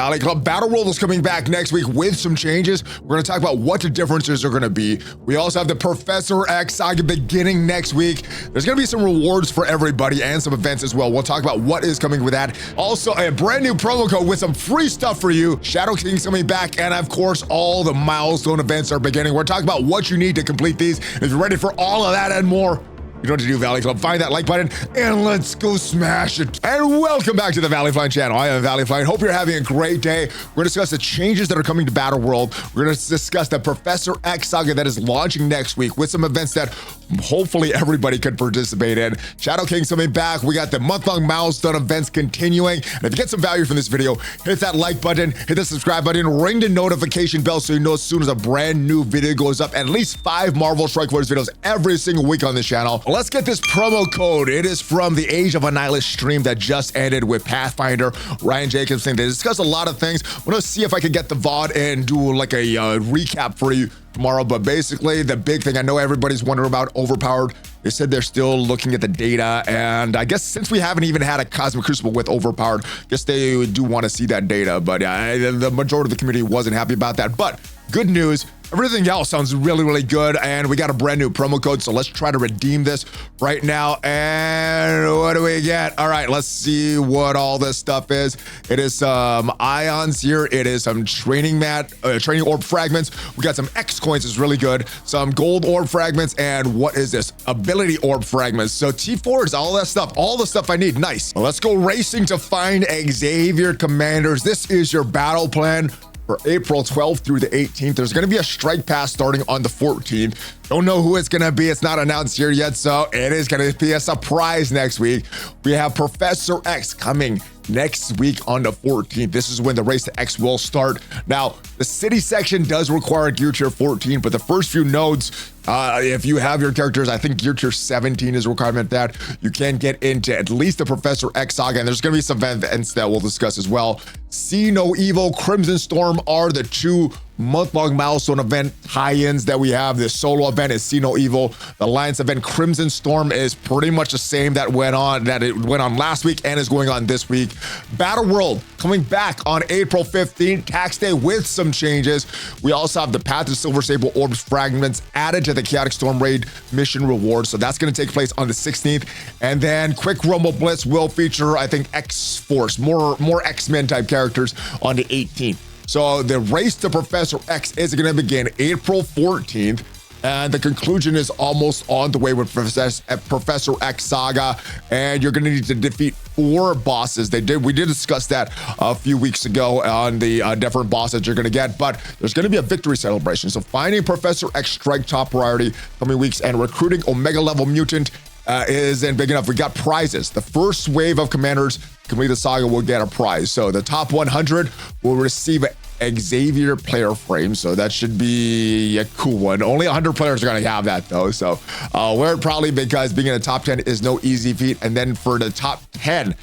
Valley Club Battleworld is coming back next week with some changes. We're going to talk about what the differences are going to be. We also have the Professor X saga beginning next week. There's going to be some rewards for everybody and some events as well. We'll talk about what is coming with that. Also, a brand new promo code with some free stuff for you. Shadow King's coming back, and of course, all the milestone events are beginning. We're talking about what you need to complete these. If you're ready for all of that and more, you know what to do, Valley Club. Find that like button and let's go smash it. And welcome back to the ValleyFlyin channel. I am ValleyFlyin. Hope you're having a great day. We're going to discuss the changes that are coming to Battleworld. We're going to discuss the Professor X saga that is launching next week with some events that hopefully everybody could participate in. Shadow King's coming back. We got the month-long milestone events continuing. And if you get some value from this video, hit that like button, hit the subscribe button, ring the notification bell so you know as soon as a brand new video goes up. At least 5 Marvel Strike Force videos every single week on this channel. Let's get this promo code. It is from the Age of Annihilus stream that just ended with Pathfinder, Ryan Jacobson. They discussed a lot of things. I'm going to see if I can get the VOD and do like a recap for you tomorrow. But basically, the big thing, I know everybody's wondering about Overpowered. They said they're still looking at the data. And I guess since we haven't even had a Cosmic Crucible with Overpowered, I guess they do want to see that data. But the majority of the community wasn't happy about that. But good news. Everything else sounds really, really good, and we got a brand new promo code, so let's try to redeem this right now. And what do we get? All right, let's see what all this stuff is. It is some ions here. It is some training orb fragments. We got some X coins, is really good. Some gold orb fragments, and what is this? Ability orb fragments. So T4s, all that stuff, all the stuff I need. Nice. Well, let's go racing to find Xavier commanders. This is your battle plan for April 12th through the 18th. There's going to be a strike pass starting on the 14th. Don't know who it's going to be. It's not announced here yet, so it is going to be a surprise next week. We have Professor X coming next week on the 14th. This is when the race to X will start. Now, the city section does require gear tier 14, but the first few nodes, if you have your characters, I think gear tier 17 is a requirement that you can get into at least the Professor X saga, and there's going to be some events that we'll discuss as well. See No Evil, Crimson Storm are the two month-long milestone event tie-ins that we have. This solo event is See No Evil. The Alliance event Crimson Storm is pretty much the same that went on last week and is going on this week. Battleworld coming back on April 15th, tax day, with some changes. We also have the Path to Silver Sable Orbs fragments added to the Chaotic Storm Raid mission reward. So that's going to take place on the 16th. And then Quick Rumble Blitz will feature, I think, X-Force, more X-Men type characters on the 18th. So the race to Professor X is going to begin April 14th, and the conclusion is almost on the way with Professor X saga, and you're going to need to defeat 4 bosses. We did discuss that a few weeks ago on the different bosses you're going to get, but there's going to be a victory celebration. So finding Professor X strike top priority coming weeks, and recruiting Omega level mutant isn't big enough. We got prizes. The first wave of commanders complete the saga will get a prize. So the top 100 will receive Xavier player frame, so that should be a cool one. Only 100 players are going to have that though, so we're probably, because being in the top 10 is no easy feat. And then for the top 10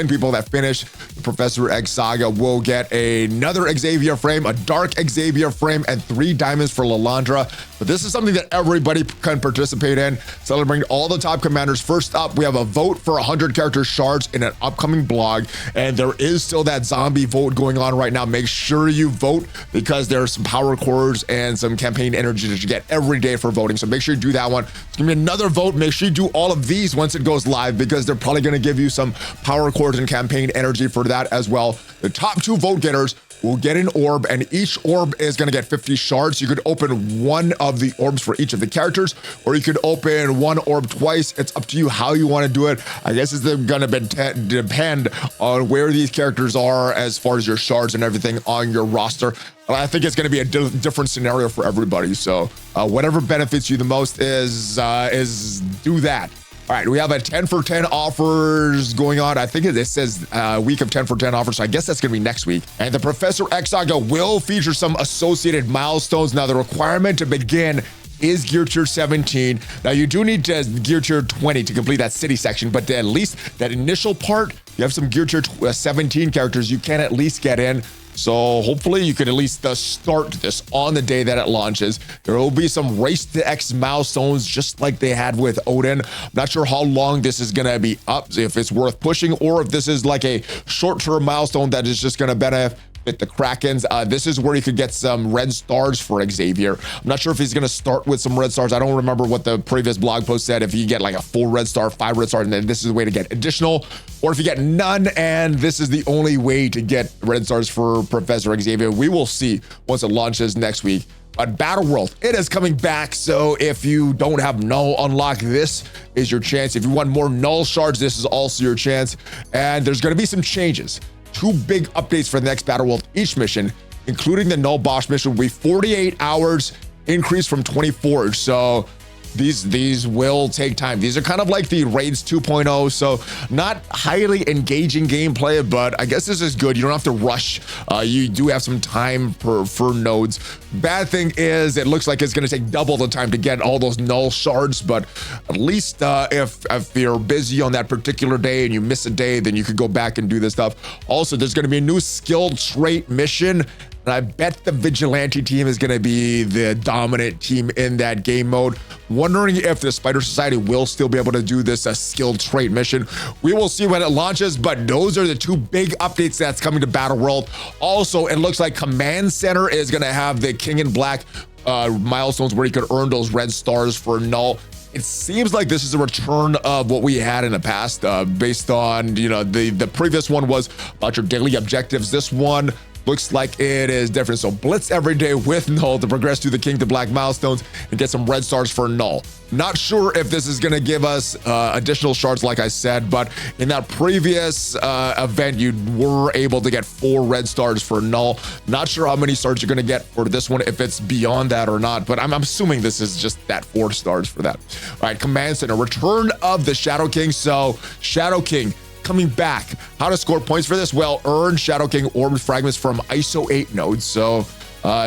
people that finish the Professor X saga will get another Xavier frame, a dark Xavier frame, and 3 diamonds for Lalandra. But this is something that everybody can participate in, celebrating all the top commanders. First up, we have a vote for 100 character shards in an upcoming blog, and there is still that zombie vote going on right now. Make sure you vote, because there are some power cores and some campaign energy that you get every day for voting. So make sure you do that one. It's gonna be another vote. Make sure you do all of these once it goes live, because they're probably gonna give you some power cores and campaign energy for that as well. The top 2 vote getters will get an orb, and each orb is going to get 50 shards. You could open one of the orbs for each of the characters, or you could open one orb twice. It's up to you how you want to do it. I guess it's going to depend on where these characters are as far as your shards and everything on your roster. I think it's going to be a different scenario for everybody. So whatever benefits you the most is do that. All right, we have a 10 for 10 offers going on. I think it says week of 10 for 10 offers, so I guess that's going to be next week. And the Professor X saga will feature some associated milestones. Now, the requirement to begin is gear tier 17. Now, you do need to gear tier 20 to complete that city section, but at least that initial part, you have some gear tier 17 characters you can at least get in. So hopefully you can at least start this on the day that it launches. There will be some race to X milestones just like they had with Odin. I'm not sure how long this is going to be up, if it's worth pushing, or if this is like a short-term milestone that is just going to benefit the Krakens. This is where you could get some red stars for Xavier. I'm not sure if he's going to start with some red stars. I don't remember what the previous blog post said, if you get like a full red star, 5 red stars, and then this is the way to get additional, or if you get none and this is the only way to get red stars for Professor Xavier. We will see once it launches next week. But Battleworld, it is coming back. So if you don't have null unlocked, this is your chance. If you want more null shards, this is also your chance. And there's going to be some changes. 2 big updates for the next Battleworld. Each mission, including the null boss mission, will be 48 hours increase from 24. So these will take time. These are kind of like the Raids 2.0, so not highly engaging gameplay, but I guess this is good. You don't have to rush. You do have some time for nodes. Bad thing is it looks like it's going to take double the time to get all those null shards, but at least if you're busy on that particular day and you miss a day, then you could go back and do this stuff. Also, there's going to be a new skill trait mission, and I bet the Vigilante team is going to be the dominant team in that game mode. Wondering if the Spider Society will still be able to do this skill trait mission. We will see when it launches, but those are the 2 big updates that's coming to Battleworld. Also, it looks like Command Center is going to have the King in Black milestones where you could earn those red stars for null. It seems like this is a return of what we had in the past, based on, you know, the previous one was about your daily objectives. This one looks like it is different. So blitz every day with null to progress through the King to Black milestones and get some red stars for null. Not sure if this is going to give us additional shards, like I said, but in that previous event, you were able to get 4 red stars for null. Not sure how many stars you're going to get for this one, if it's beyond that or not, but I'm assuming this is just that 4 stars for that. All right, Command Center, return of the Shadow King. So Shadow King coming back. How to score points for this? Well, earn Shadow King orb fragments from ISO 8 nodes. So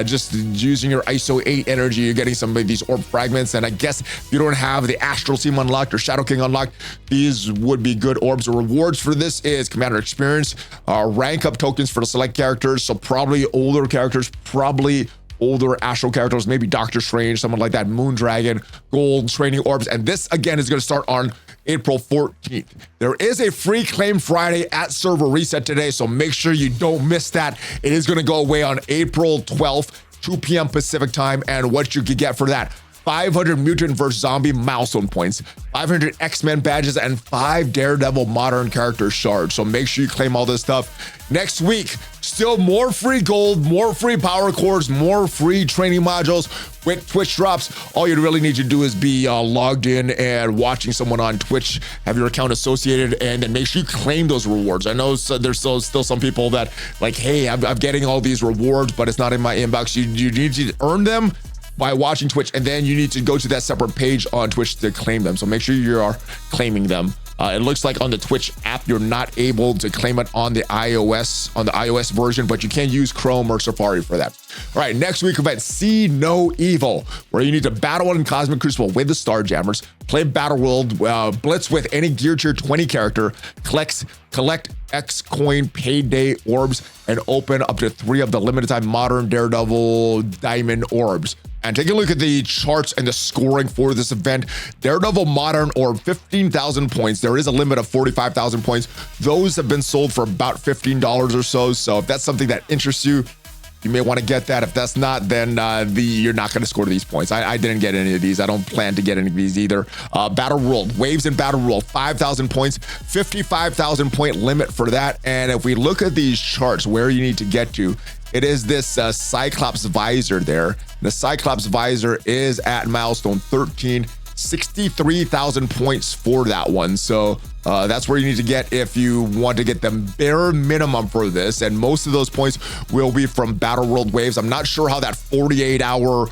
just using your ISO 8 energy, you're getting some of these orb fragments. And I guess if you don't have the Astral Team unlocked or Shadow King unlocked, these would be good orbs. The rewards for this is Commander Experience, rank up tokens for the select characters. So probably older characters, probably older astral characters, maybe Doctor Strange, someone like that, Moondragon, gold training orbs. And this again is going to start on April 14th. There is a free claim Friday at server reset today, so make sure you don't miss that. It is going to go away on April 12th, 2 p.m. Pacific time. And what you could get for that: 500 mutant versus zombie milestone points, 500 X-Men badges, and 5 Daredevil modern character shards. So make sure you claim all this stuff. Next week, still more free gold, more free power cores, more free training modules with Twitch drops. All you really need to do is be logged in and watching someone on Twitch, have your account associated, and then make sure you claim those rewards. I know there's still some people that like, hey, I'm getting all these rewards, but it's not in my inbox. You need to earn them by watching Twitch, and then you need to go to that separate page on Twitch to claim them. So make sure you are claiming them. It looks like on the Twitch app, you're not able to claim it on the iOS version, but you can use Chrome or Safari for that. All right, next week event, See No Evil, where you need to battle in Cosmic Crucible with the Starjammers, play Battleworld, blitz with any Gear Tier 20 character, collect X coin payday orbs, and open up to 3 of the limited time modern Daredevil diamond orbs. And take a look at the charts and the scoring for this event. Daredevil Modern Orb, 15,000 points. There is a limit of 45,000 points. Those have been sold for about $15 or so. So if that's something that interests you, you may want to get that. If that's not, then you're not going to score these points. I didn't get any of these. I don't plan to get any of these either. Battleworld, Waves in Battleworld, 5,000 points, 55,000 point limit for that. And if we look at these charts, where you need to get to, it is this Cyclops visor there. The Cyclops visor is at milestone 13, 63,000 points for that one. So that's where you need to get if you want to get the bare minimum for this. And most of those points will be from Battleworld Waves. I'm not sure how that 48-hour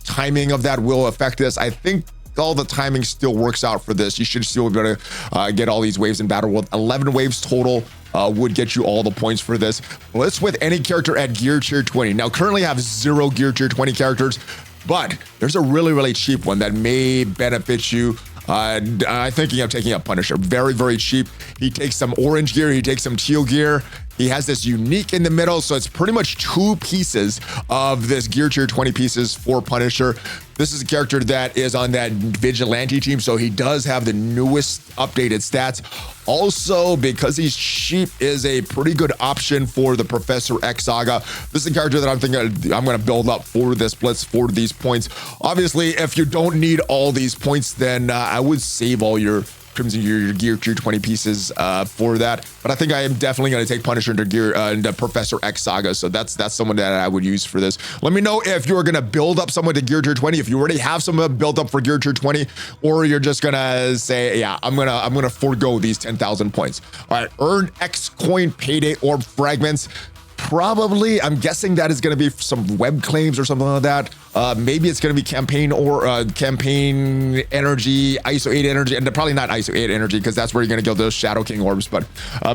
timing of that will affect this. I think all the timing still works out for this. You should still be able to get all these waves in Battleworld. 11 waves total would get you all the points for this. Blitz with any character at Gear Tier 20. Now, currently I have 0 Gear Tier 20 characters, but there's a really, really cheap one that may benefit you. I'm thinking of taking a Punisher. Very, very cheap. He takes some orange gear. He takes some teal gear. He has this unique in the middle, so it's pretty much 2 pieces of this gear tier 20 pieces for Punisher. This is a character that is on that vigilante team, so he does have the newest updated stats. Also, because he's cheap, is a pretty good option for the Professor X saga. This is a character that I'm thinking I'm going to build up for this blitz for these points. Obviously, if you don't need all these points, then I would save all your Crimson Gear tier 20 pieces for that. But I think I am definitely going to take Punisher into Professor X saga. So that's someone that I would use for this. Let me know if you're going to build up someone to Gear tier 20. If you already have someone built up for Gear tier 20, or you're just going to say, yeah, I'm going to forego these 10,000 points. All right, earn X coin payday orb fragments. Probably, I'm guessing that is going to be some web claims or something like that. Maybe it's going to be campaign or campaign energy, ISO 8 energy, and probably not ISO 8 energy because that's where you're going to get those Shadow King orbs. But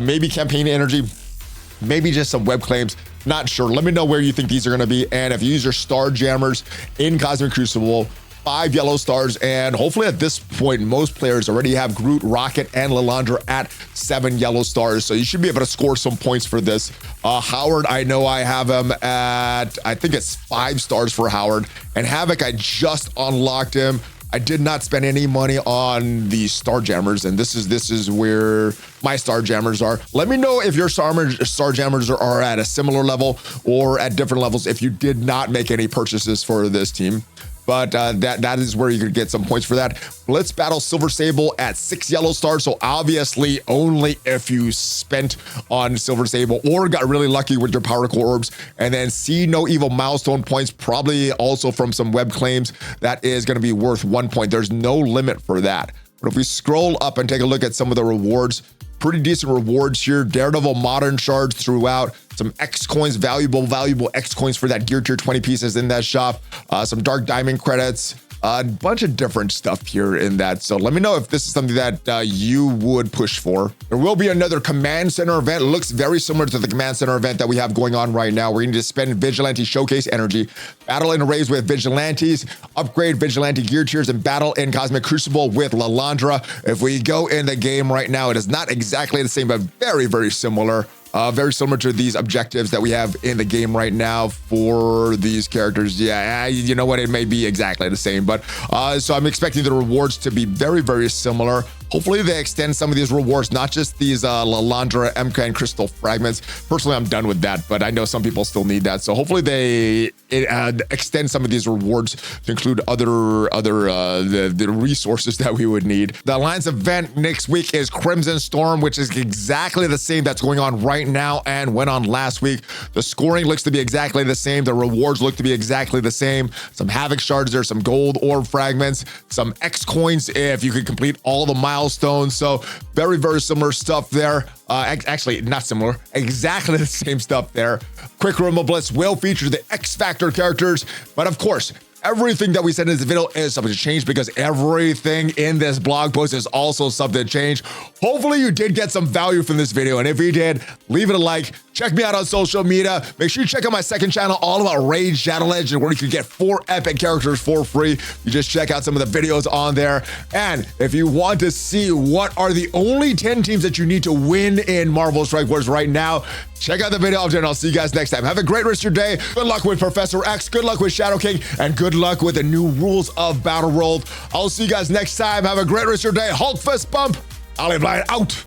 maybe campaign energy, maybe just some web claims. Not sure. Let me know where you think these are going to be. And if you use your Star Jammers in Cosmic Crucible, 5 yellow stars, and hopefully at this point most players already have Groot, Rocket, and Lilandra at 7 yellow stars, so you should be able to score some points for this. Howard, I know I have him at, I think it's 5 stars for Howard, and Havoc, I just unlocked him. I did not spend any money on the Star Jammers, and this is where my Star Jammers are. Let me know if your Star Jammers are at a similar level or at different levels if you did not make any purchases for this team. But that is where you could get some points for that. Blitz Battle Silver Sable at 6 yellow stars. So obviously only if you spent on Silver Sable or got really lucky with your Power Core Orbs. And then See No Evil milestone points, probably also from some web claims. That is going to be worth 1 point. There's no limit for that. But if we scroll up and take a look at some of the rewards, pretty decent rewards here. Daredevil Modern Shards throughout. Some X coins, valuable X coins for that Gear tier 20 pieces in that shop. Some Dark Diamond credits. A bunch of different stuff here in that. So let me know if this is something that you would push for. There will be another Command Center event. It looks very similar to the Command Center event that we have going on right now. We're going to spend Vigilante Showcase energy, battle in arrays with Vigilantes, upgrade Vigilante gear tiers, and battle in Cosmic Crucible with Lilandra. If we go in the game right now, it is not exactly the same, but very, very similar. Very similar to these objectives that we have in the game right now for these characters. Yeah, you know what? It may be exactly the same, but so I'm expecting the rewards to be very, very similar. Hopefully they extend some of these rewards, not just these Lilandra, MK, and Crystal Fragments. Personally, I'm done with that, but I know some people still need that. So hopefully they extend some of these rewards to include the resources that we would need. The Alliance event next week is Crimson Storm, which is exactly the same that's going on right now and went on last week. The scoring looks to be exactly the same. The rewards look to be exactly the same. Some Havoc shards there, some gold orb fragments, some X coins if you could complete all the milestones. So very, very similar stuff there. Actually, not similar, exactly the same stuff there. Quick Rumble Blitz will feature the X Factor characters, but of course, everything that we said in this video is subject to change because everything in this blog post is also subject to change. Hopefully you did get some value from this video, and if you did, leave it a like. Check me out on social media. Make sure you check out my second channel, all about Raid Shadow Legends, where you can get 4 epic characters for free. You just check out some of the videos on there. And if you want to see what are the only 10 teams that you need to win in Marvel Strike Force right now, check out the video up there, and I'll see you guys next time. Have a great rest of your day. Good luck with Professor X. Good luck with Shadow King, and good luck with the new rules of Battleworld. I'll see you guys next time. Have a great rest of your day. Hulk fist bump. ValleyFlyin out.